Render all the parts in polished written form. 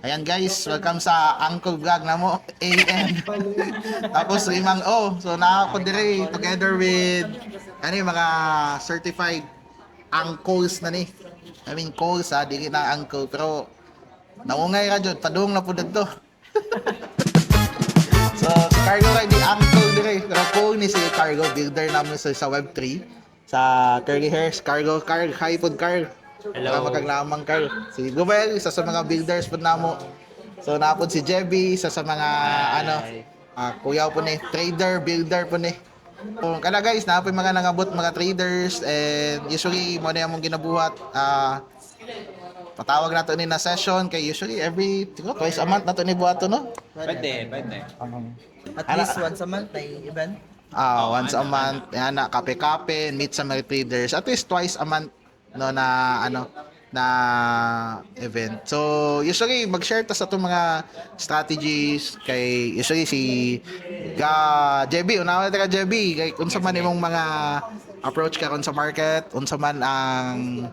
Ayan guys, welcome sa Uncle Vlog na mo, AM. Tapos Imang O. So na ako dire together with mga certified uncles na ni. I mean calls ha, di na uncle pero naungay ra jud padung na pud dito. So si Cargo kay di uncle dire, pero call ni si Cargo builder namin sa Web3 sa Curly Hairs. Cargo hi pod Carl. Hello. Makaglamang Carl. Si Gobel, isa sa mga builders po namo. So napod si Jebby, isa sa mga kuya po ni, trader, builder po ni. So kana guys, napoy mga nangabot mga traders and usually mo na among ginabuhat patawag nato ni na session kay usually every twice a month nato ni buhato no. Pwede. At least once a month may event. Once a month, yan na kape-kape, meet sa mga traders. At least twice a month no na event. So usually mag-share ta sa itong mga strategies kay usually si JB, unawa ta ka JB kay unsa man imong mga approach karon sa market, unsa man ang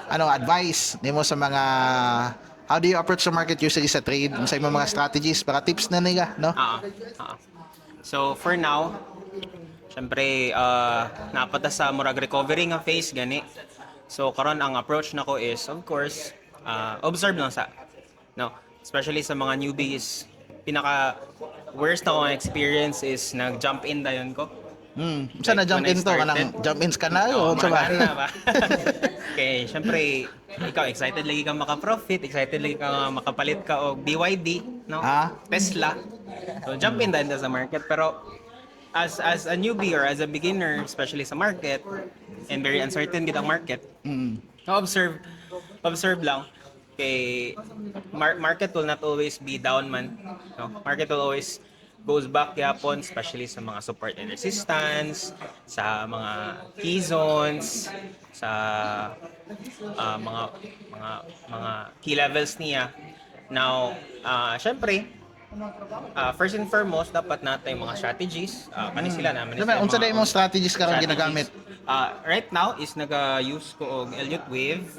advice nimo sa mga how do you approach the market usually sa trade, unsa imong mga strategies para tips na niga, no? So for now, syempre napata sa murag recovery nga phase gani. So karon ang approach nako is of course observe lang sa no, especially sa mga newbies. Pinaka worst na akong experience is nag-jump in dayon ko. Unsa na jump when I in to kanang started, jump ins ka na o unsa mga na ba? ba? Okay, syempre ikaw excited lagi ka maka-profit, excited lagi ka makapalit ka og BYD, no? Tesla. So jump in din sa market pero as a newbie or as a beginner, especially sa market and very uncertain gid ang market. Observe lang kay market will not always be down man. No? Market will always goes back yapon, especially sa mga support and resistance, sa mga key zones, sa mga key levels niya. Now, syempre, first and foremost, dapat natin mga strategies. Sila naman. Unsa na imong strategies karon ginagamit? Right now is naga-use ko og Elliott Wave.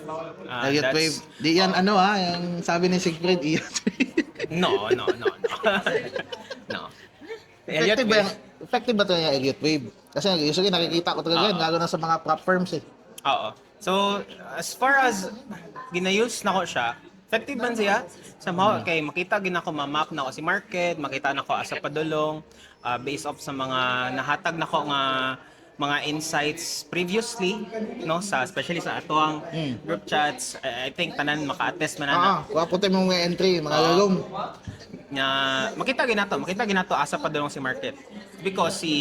Elliott Wave. Di yan yung sabi ni Siegfried Elliott Wave. No. No. Effective ba to yung Elliott Wave? Kasi usually nakikita ko talaga yan, lalo na sa mga prop firms eh. Oo. So, as far as ginayos na ko siya, effective man siya. Somehow, kay makita ginako ma-map na ko si market, makita na ko asa padulong, based off sa mga nahatag na ko nga mga insights previously, no, sa especially sa atuang group chats. I think tanan maka-attest man na. Wapo tayo mga entry, mga lalong. Nga makita ginato asa padulong si market because si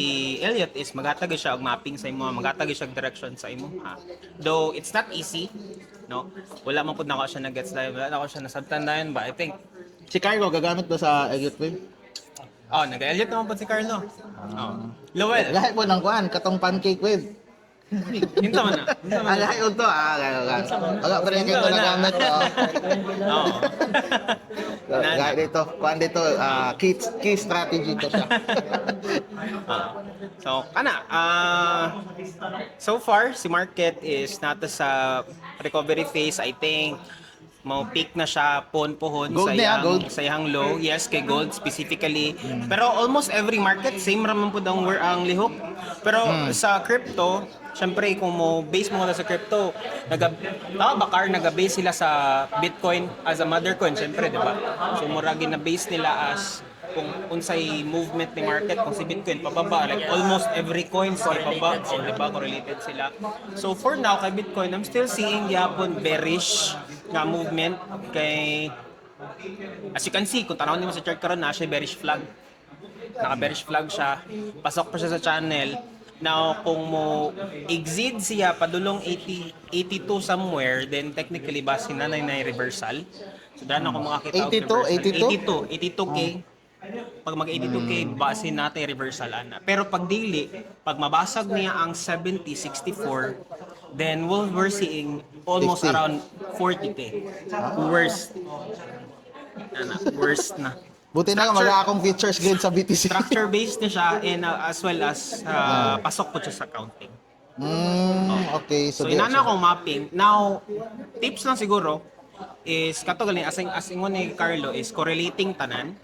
Elliot is magatag siya og mapping sa imo, magatag siya og direction sa imo. Though it's not easy, no, wala man pud nako siya na-gets dahil wala nako siya nasabtan dayon ba I think Si Carlo gagamit ba sa Elliott Wave? nag-Elliot naman po si Carlo. Lowell. Lahat po ng kuan, katong pancake wave. Hinta man na. Lahat yun to, wala pa rin kayo nagamit. Oo. Lahat dito, kuan dito, key strategy to siya. So, so far, si market is nata sa recovery phase. I think, peak na siya pohon Gold gold. sa iyang low. Yes, kay gold specifically. Pero almost every market, same raman po ang lihok. Pero sa crypto, syempre, kung mo base mo na sa crypto, nag-base sila sa Bitcoin as a mother coin, syempre, di ba? So, muragi na base nila as kung unsay movement ni market, kung si Bitcoin pababa, like almost every coin sa pababa, so di ba correlated sila. So for now kay Bitcoin, I'm still seeing yapon bearish nga movement kay as you can see, kung tanawin mo sa chart karon na siya bearish flag. Naka-bearish flag siya, pasok pa siya sa channel. Now, kung mo exceed siya padulong 82 somewhere, then technically base na reversal. So daan ako makakita og reversal. 82k. Pag mag-82k, base natin reversal ana. Pero pag daily, pag mabasag niya ang 70-64, then we're seeing almost 60. around 40k. Worst na. Buti na nga, wala akong features grade sa BTC. Structure-based na siya and as well as pasok po siya sa counting. Okay. So inana akong mapping. Now, tips lang siguro, is kato galing as ingon ni Carlo is correlating tanan.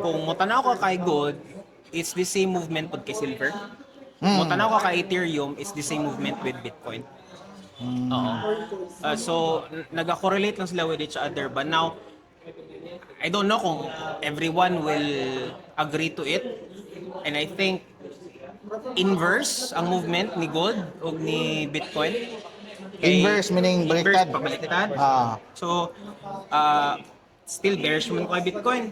Kung mo tanaw ka kay gold, it's the same movement pud kay silver. Mo tanaw ka kay Ethereum, it's the same movement with Bitcoin. Oo. So naga-correlate lang sila with each other, but now I don't know kung everyone will agree to it. And I think inverse ang movement ni gold o ni Bitcoin. Inverse meaning baliktad. Pabaliktad. Ah. So, still bearish man ko kay Bitcoin.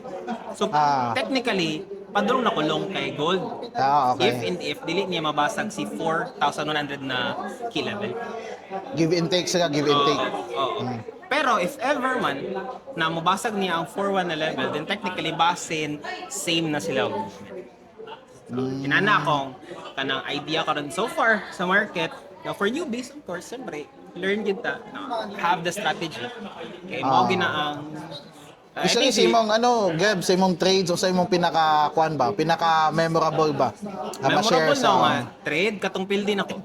So, technically, padulong na kulong kay gold. Okay. If dili niya mabasag si 4,100 na key level. Give and take sila, give and take. Oo. Pero if ever man na mabasag niya ang 4,1 na level, then technically basin same na sila ang movement. Inana akong kanang idea karon so far sa market. Now for newbies, of course, siyempre, learn kita, have the strategy. Okay, mao gina ang Isa sa imong Gab, sa imong trades o sa imong pinaka-kuan ba? Pinaka-memorable ba? Na ma-share memorable na nga sa... trade katong din ako.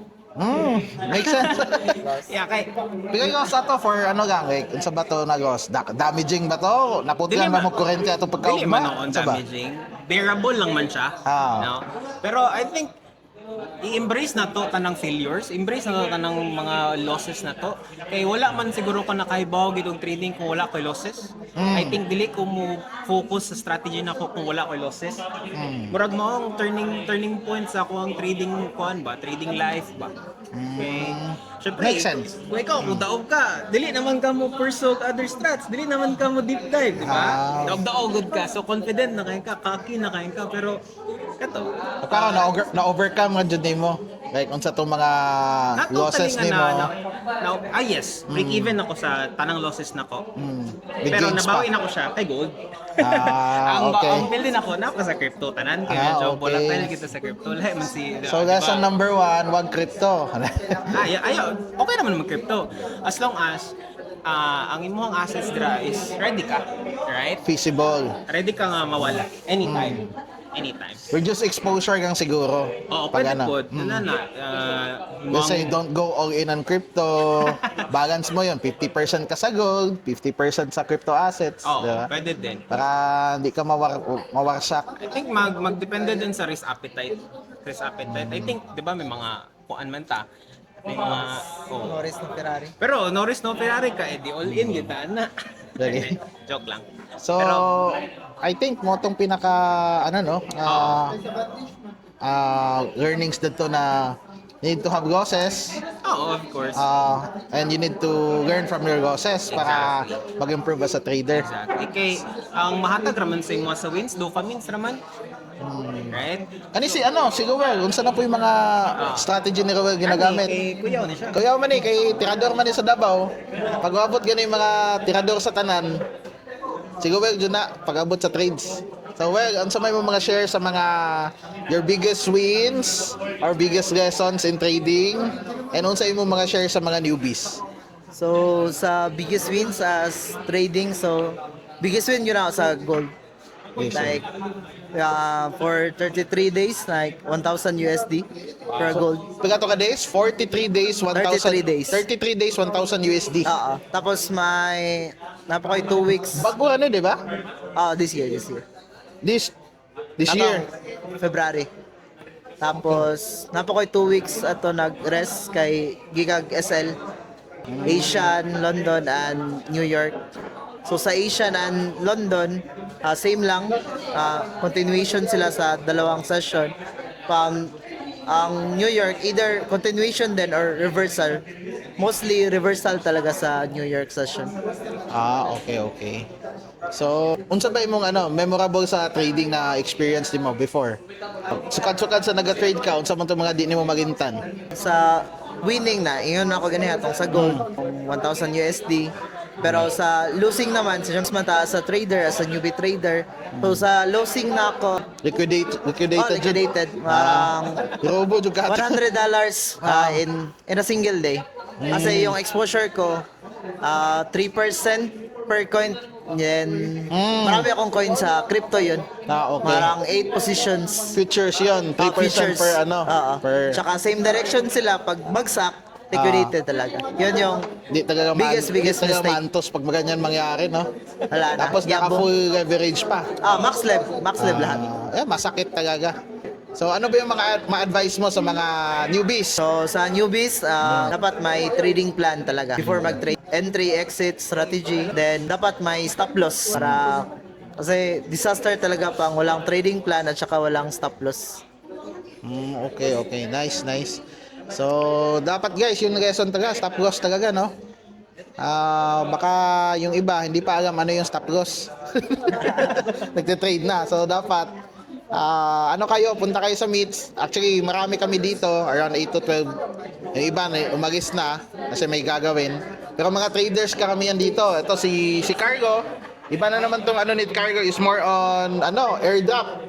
Makes sense. Yeah, kay Bigay ko sa to for like, unsa ba to nagos? Damaging ba to? Naputlan ba mo kurente ato dili pagkaugma? man on Unsa ba? damaging. Bearable lang man siya. No? Pero I think i-embrace na to tanang failures, embrace na to tanang mga losses na to. Kay wala man siguro ka nakahibaw gid og trading kung wala koy losses. I think dili ko mo focus sa strategy nako kung wala koy losses. Murag mao ang turning point sa ako ang trading kuan ba, trading life ba. Okay. Syempre, Makes sense. kung ikaw, kung daog ka, dili naman ka mo pursue other strats, dili naman ka mo deep dive, di ba? Daog good ka, so confident na kayo ka, cocky na kayo ka, pero kato. Karon na-overcome nga jud nimo. Like unsa tong mga losses nimo. Yes, break even ako sa tanang losses nako. With Pero gains pa. nabawi na ako siya kay gold. Okay. Ang build din ako na sa crypto tanan kaya medyo okay. volatile kita sa crypto. Lahi man si So lesson number 1, wag crypto. Ayaw, okay naman mag-crypto. As long as ang imong assets dira is ready ka, right? Feasible. Ready ka nga mawala anytime. Anytime. Reduce exposure kang siguro. Oo, Pag pwede po. Let's say don't go all in on crypto. Balance mo 'yon, 50% ka sa gold, 50% sa crypto assets, Oo, di ba? pwede din. Para hindi ka mawarsak. I think magdepende din sa risk appetite. Risk appetite. I think, 'di ba, may mga kuan man ta. May mga Norris na Ferrari. Pero no risk no Ferrari ka, edi all in kita na. Really? Joke lang. So, Pero, I think mo tong pinaka learnings dito na need to have losses of course. and you need to learn from your losses para mag-improve as a trader. Exactly. Kay ang mahatag raman sa imo sa wins, dopamines raman. Right? Kani si Rowell, unsa na po yung mga strategy ni Rowell ginagamit? Kay kuyaw ni siya. Kuya man kay tirador man ni sa Davao. Pag abot gani yung mga tirador sa tanan, si Rowell jud na pag-abot sa trades. So unsa may mga share sa mga your biggest wins or biggest lessons in trading and unsa imo mga share sa mga newbies? So, sa biggest wins as trading, so, biggest win yun ako sa gold. Yes, Like, for 33 days, like, 1,000 USD per gold. Pagka to ka days, 43 days, 1,000. 33 days. 33 days, 1,000 USD. Tapos may, napakoy 2 weeks. Bago di ba? This year. This year. February. Tapos, napakoy 2 weeks ato nag-rest kay Gigag SL, Asian, London, and New York. So sa Asian and London, same lang. Continuation sila sa dalawang session. Ang New York, either continuation din or reversal. Mostly reversal talaga sa New York session. Okay. So, unsa ba imong memorable sa trading na experience nimo before? Sukad-sukad sa naga-trade ka, unsa man to mga di nimo magintan? Sa winning na, iyon ako ganihatong sa gold, 1,000 USD. Pero sa losing naman, sa mataas sa trader, as a newbie trader. So sa losing na ako, liquidated. Parang Robo jud ka. $100 in a single day. Kasi yung exposure ko, 3% per coin. Then, marami akong coin sa crypto yun. Okay. Parang 8 positions. Futures 'yon, 3% Futures. per Oo. per Tsaka same direction sila pag bagsak, liquidated talaga. Yun yung Di talaga biggest di talaga mistake. mantos pag ganyan mangyari, no? Wala na. Tapos naka Yabo. full leverage pa. Max lev lahat. Masakit talaga. So ano ba yung mga ma-advise mo sa mga newbies? So sa newbies, dapat may trading plan talaga before mag-trade. Entry, exit, strategy, then dapat may stop loss para kasi disaster talaga pang walang trading plan at saka walang stop loss. Okay. Nice. So, dapat guys, yung lesson talaga, stop loss talaga, no? Baka yung iba, hindi pa alam ano yung stop loss. Nagte-trade na. So, dapat, ano kayo, punta kayo sa meets. Actually, marami kami dito, around 8 to 12. Yung iba, umalis na, kasi may gagawin. Pero mga traders karamihan dito. Ito, si Cargo. Iba na naman tong ano ni Cargo is more on, airdrop.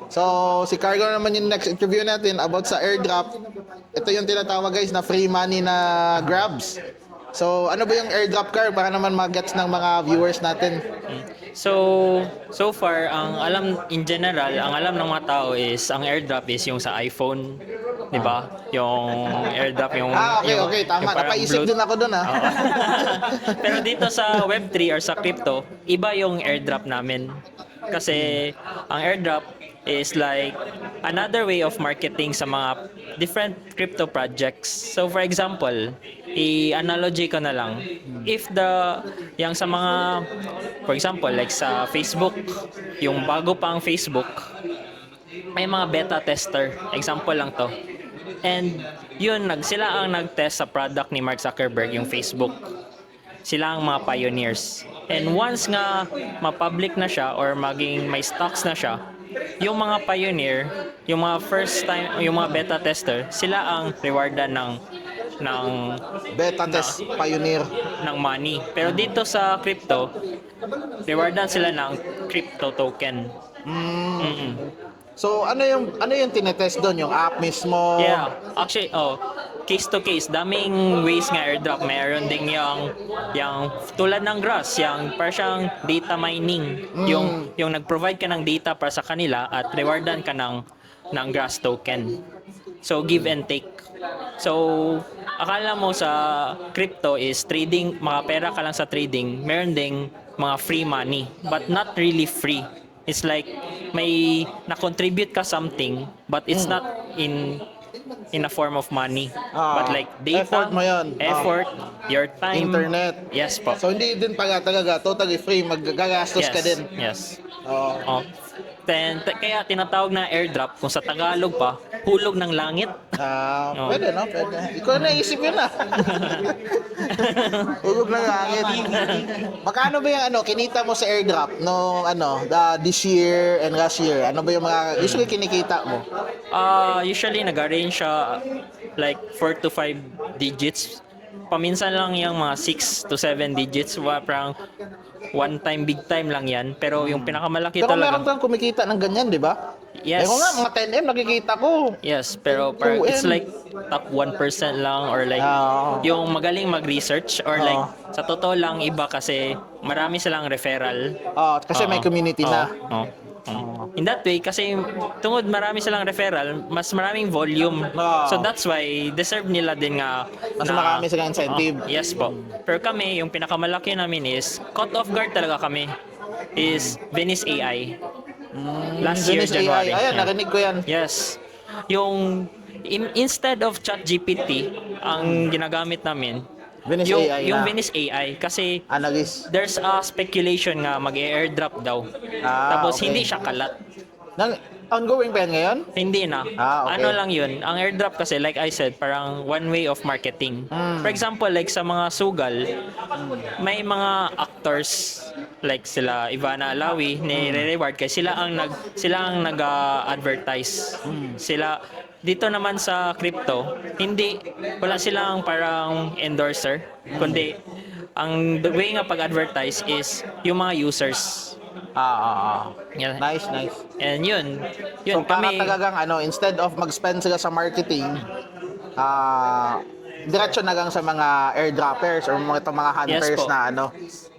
So, si Cargo naman yung next interview natin about sa airdrop. Ito yung tinatawag guys na free money na grabs. So, ano ba yung airdrop, Car? Para naman mag-gets ng mga viewers natin. So far, ang alam in general, ang alam ng mga tao is ang airdrop is yung sa iPhone, 'di ba? Yung airdrop yung Okay, tama. yung parang Napaisip din ako doon, Oo. Pero dito sa Web3 or sa crypto, iba yung airdrop namin. Kasi ang airdrop is like another way of marketing sa mga different crypto projects. So for example, i-analogy ko na lang. If yung sa mga, for example, like sa Facebook, yung bago pa ang Facebook, may mga beta tester. Example lang to. And yun, sila ang nag-test sa product ni Mark Zuckerberg, yung Facebook. Sila ang mga pioneers. And once nga ma-public na siya or maging may stocks na siya, yung mga pioneer, yung mga first time, yung mga beta tester, sila ang rewardan ng Beta test pioneer. ng money. Pero dito sa crypto, rewardan sila ng crypto token. Mm-mm. So, ano yung tinetest doon? Yung app mismo? Yeah, actually, case to case, daming ways nga airdrop. Mayroon ding yung tulad ng Grass, yung para siyang data mining. Yung nag-provide ka ng data para sa kanila at rewardan ka ng Grass token. So, give and take. So, akala mo sa crypto is trading, mga pera ka lang sa trading, meron ding mga free money, but not really free. It's like may na-contribute ka something, but it's not in a form of money. But like data, Effort mo yun. effort, your time, Internet. Yes po. So, hindi din pala talaga totally free. Magagastos ka din. Yes. Oo. Then, kaya tinatawag na airdrop, kung sa Tagalog pa, hulog ng langit. Oo. Pwede, no? Pwede. Ikaw na isip yun, Ulog ng langit. Magkano ba yung kinita mo sa airdrop no this year and last year? Ano ba yung mga usually kinikita mo? Usually nag-arrange siya like 4 to 5 digits. Paminsan lang yung mga 6 to 7 digits. Parang one time, big time lang yan. Pero yung pinakamalaki Pero meron talaga. kang kumikita ng ganyan, di ba? Yes. Ko nga, mga 10M nakikita ko. Yes, pero parang 2M. it's like top 1% lang or like yung magaling mag-research or like sa totoo lang iba kasi marami silang referral. Kasi may community na. In that way, kasi tungod marami silang referral, mas maraming volume. So that's why deserve nila din nga Mas marami silang incentive. Yes po. Pero kami, yung pinakamalaki namin is caught off guard talaga kami is Venice AI. Last year, Venice January. AI. Ayan, narinig ko yan. Yes. Yung instead of ChatGPT, ang ginagamit namin, Venice yung, AI yung na. Venice AI kasi Analyst. there's a speculation nga mag-airdrop daw. Tapos okay. hindi siya kalat. Ongoing pa yan ngayon? Hindi na. Okay. Ano lang yun, ang airdrop kasi like I said, parang one way of marketing. For example, like sa mga sugal, may mga actors like sila Ivana Alawi ni-reward kasi sila ang nag-advertise. Sila dito naman sa crypto, wala silang parang endorser, kundi the way nga pag-advertise is yung mga users. Yeah. Nice. And yun So, para kami. talagang instead of mag-spend sila sa marketing, diretso na lang sa mga airdroppers or mga hunters Yes po. na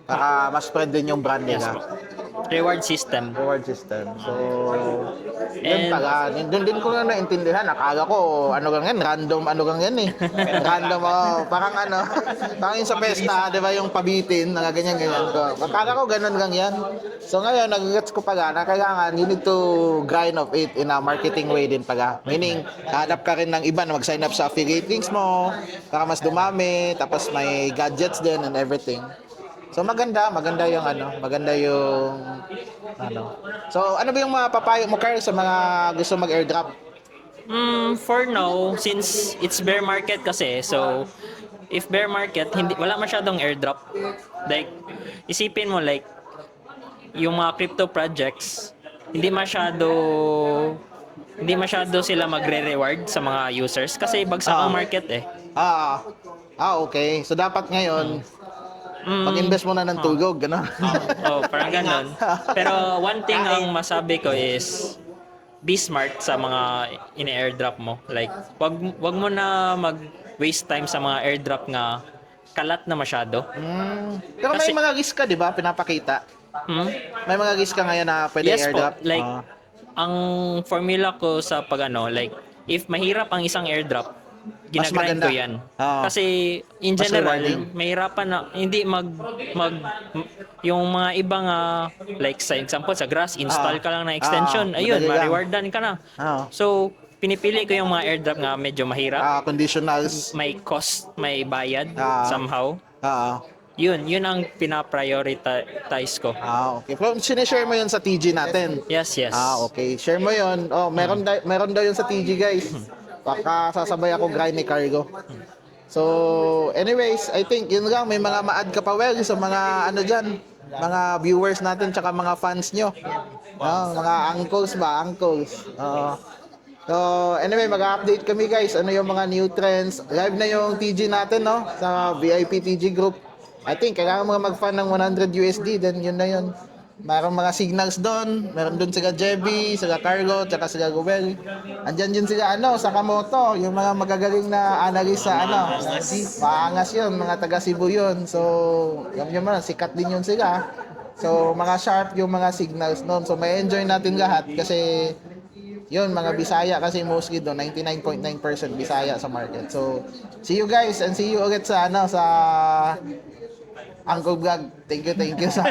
para mas spread din yung brand Yes nila. po. reward system. Reward system. So, yun And- pala. Doon din ko na naintindihan. Akala ko, ano gang yan, random, ano gang yan eh. Random, parang ano, parang yung sa pesta, di ba, yung pabitin, ganyan-ganyan ko. Akala ko ganun gang yan. So ngayon, nag-gets ko pala na kailangan, you need to grind of it in a marketing way din pala. Meaning, hanap ka rin ng iba na mag-sign up sa affiliate links mo, para mas dumami, tapos may gadgets din and everything. So maganda yung ano. So ano ba yung mga papayo mo, Carl, sa mga gusto mag-airdrop? For now, since it's bear market kasi, so if bear market, wala masyadong airdrop. Like, isipin mo like, yung mga crypto projects, hindi masyado sila magre-reward sa mga users kasi bagsak ang market eh. Okay. So dapat ngayon, mag-invest muna ng tugog, gano'n. Parang ganon. Pero one thing ang masabi ko is be smart sa mga ini-airdrop mo. Like, wag mo na mag-waste time sa mga airdrop nga kalat na masyado. Pero may Kasi- mga risk ka, di ba? Pinapakita. Hmm? May mga risk ka ngayon na pwede Yes po. airdrop. Like, ang formula ko sa like, if mahirap ang isang airdrop, Mas ginagrind maganda. ko yan. Oo. Kasi, in Mas general, rewarding. mahirapan na, hindi yung mga ibang, like, sa example, sa Grass, install ka lang ng extension, ayun, madali lang. ma-rewardan ka na. Oo. So, pinipili ko yung mga airdrop nga medyo mahirap, Conditionals. may cost, may bayad, Ah. somehow. Oo. Yun ang pinaprioritize ko. Okay. Pero sinishare mo yun sa TG natin. Yes. Okay. Share mo yun. Meron daw yun sa TG, guys. Baka sasabay ako grind ni Cargo. So, anyways, I think yun lang. May mga ma-add ka pa, well, sa mga ano dyan, mga viewers natin, tsaka mga fans nyo. Mga uncles ba? Uncles. So, anyway, mag-update kami, guys. Ano yung mga new trends. Live na yung TG natin, no? Sa VIP TG group. I think, kailangan mga mag-fund ng 100 USD, then yun na yun. Mayroong mga signals doon. Meron doon sila Jebby, sila Cargo, tsaka sila Ruel. Andyan din sila, Sakamoto. Yung mga magagaling na analyst sa, maangas yun, mga taga Cebu yun. So, alam nyo man, sikat din yun sila. So, mga sharp yung mga signals doon. So, may enjoy natin lahat kasi yun, mga Bisaya kasi mostly doon, 99.9% Bisaya sa market. So, see you guys and see you ulit sa sa Uncle Vlog. Thank you sa